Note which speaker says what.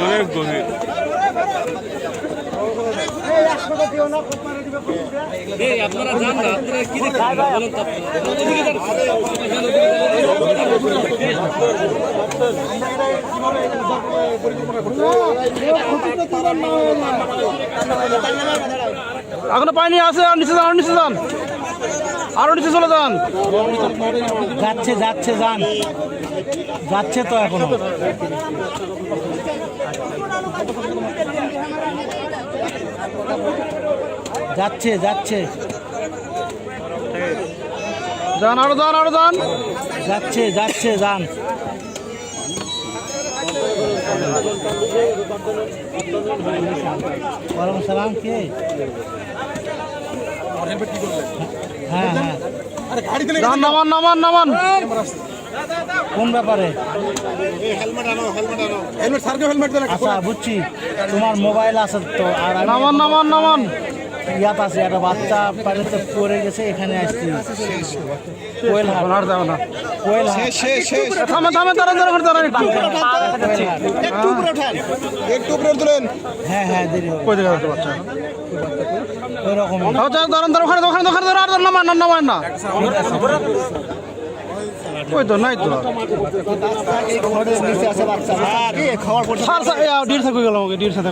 Speaker 1: অনেক গভীর।
Speaker 2: আপনারা জান না, আপনারা কি দেখছেন বলেন তো।
Speaker 1: এখনো পানি আছে, আর নিচে যান, আর নিচে যান, আরো নিচে চলে যান।
Speaker 3: যাচ্ছে যাচ্ছে যান, যাচ্ছে তো এখনো। যাচ্ছে যাচ্ছে
Speaker 1: যান, আরো যান, আরো যান।
Speaker 3: যাচ্ছে যাচ্ছে যান। ওয়ালাইকুম সালাম। কে? হ্যাঁ হ্যাঁ,
Speaker 1: যান, নামান, নামান, নামান।
Speaker 3: কোন ব্যাপারে? আচ্ছা বুঝছি, তোমার মোবাইল আছে তো। আর
Speaker 1: নামান, নামান, নামান।
Speaker 3: ইয়াত আছে, একটা বাচ্চা পানিতে পড়ে গেছে, এখানে আসছি। কোয়েল হাট,
Speaker 1: আর যাও না।
Speaker 3: কোয়েল হাট।
Speaker 1: থামেন, থামেন, দাঁড়ান, দাঁড়ান, দাঁড়ান একটু।
Speaker 3: হ্যাঁ হ্যাঁ, দেরি হবে।
Speaker 1: কই জায়গায় আছে বাচ্চা?
Speaker 3: ওইরকম
Speaker 1: আচ্ছা, দাঁড়ান, দাঁড়ান, ওখানে, ওখানে, ওখানে, দাঁড়ান, আর নামান না, নামান না। ওই তো নাই তো।
Speaker 3: নিচে আছে বাচ্চা।
Speaker 1: স্যার, স্যার, ডির থাকবে গেল আমাকে, ডির সাথে